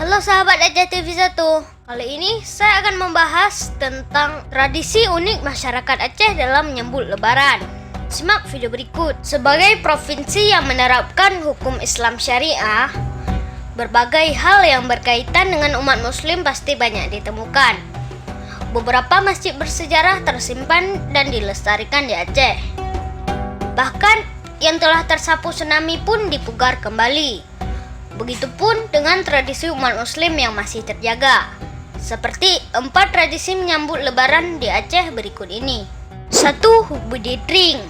Halo sahabat Aceh TV1. Kali ini saya akan membahas tentang tradisi unik masyarakat Aceh dalam menyambut Lebaran. Simak video berikut. Sebagai provinsi yang menerapkan hukum Islam Syariah, berbagai hal yang berkaitan dengan umat muslim pasti banyak ditemukan. Beberapa masjid bersejarah tersimpan dan dilestarikan di Aceh. Bahkan yang telah tersapu tsunami pun dipugar kembali. Begitupun dengan tradisi umat muslim yang masih terjaga. Seperti 4 tradisi menyambut Lebaran di Aceh berikut ini. 1. Budetring.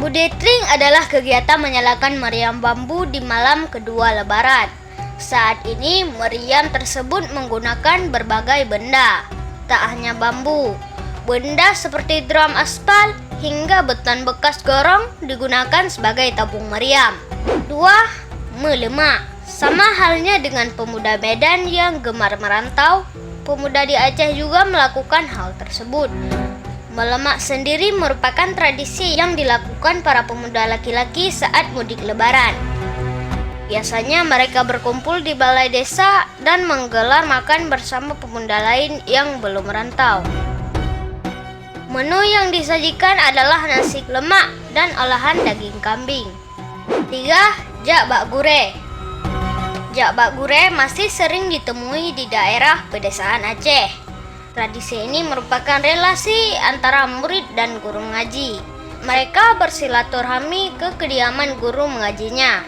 Budetring adalah kegiatan menyalakan meriam bambu di malam kedua Lebaran. Saat ini meriam tersebut menggunakan berbagai benda. Tak hanya bambu, benda seperti drum aspal hingga beton bekas gorong digunakan sebagai tabung meriam. 2. Melemak. Sama halnya dengan pemuda Medan yang gemar merantau, pemuda di Aceh juga melakukan hal tersebut. Melemak sendiri merupakan tradisi yang dilakukan para pemuda laki-laki saat mudik Lebaran. Biasanya mereka berkumpul di balai desa dan menggelar makan bersama pemuda lain yang belum merantau. Menu yang disajikan adalah nasi lemak dan olahan daging kambing. 3. Jak bak gureh. Jak bak gureh masih sering ditemui di daerah pedesaan Aceh. Tradisi ini merupakan relasi antara murid dan guru mengaji. Mereka bersilaturahmi ke kediaman guru mengajinya,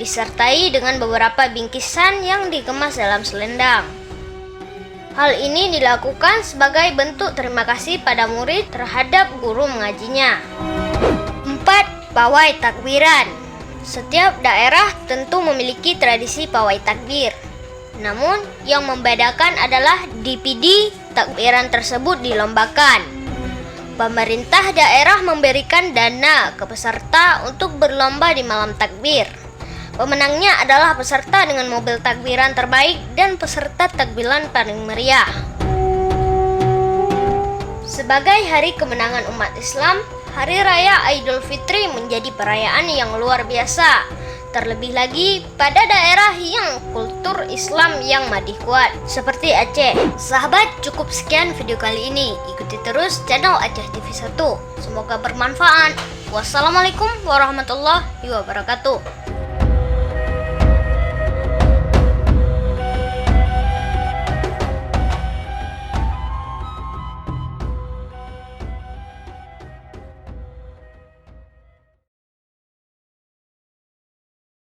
disertai dengan beberapa bingkisan yang dikemas dalam selendang. Hal ini dilakukan sebagai bentuk terima kasih pada murid terhadap guru mengajinya. 4. Pawai takbiran. Setiap daerah tentu memiliki tradisi pawai takbir. Namun, yang membedakan adalah DPD takbiran tersebut dilombakan. Pemerintah daerah memberikan dana ke peserta untuk berlomba di malam takbir. Pemenangnya adalah peserta dengan mobil takbiran terbaik dan peserta takbiran paling meriah. Sebagai hari kemenangan umat Islam, Hari Raya Idul Fitri menjadi perayaan yang luar biasa. Terlebih lagi pada daerah yang kultur Islam yang madih kuat, seperti Aceh. Sahabat, cukup sekian video kali ini. Ikuti terus channel Aceh TV1. Semoga bermanfaat. Wassalamualaikum warahmatullahi wabarakatuh.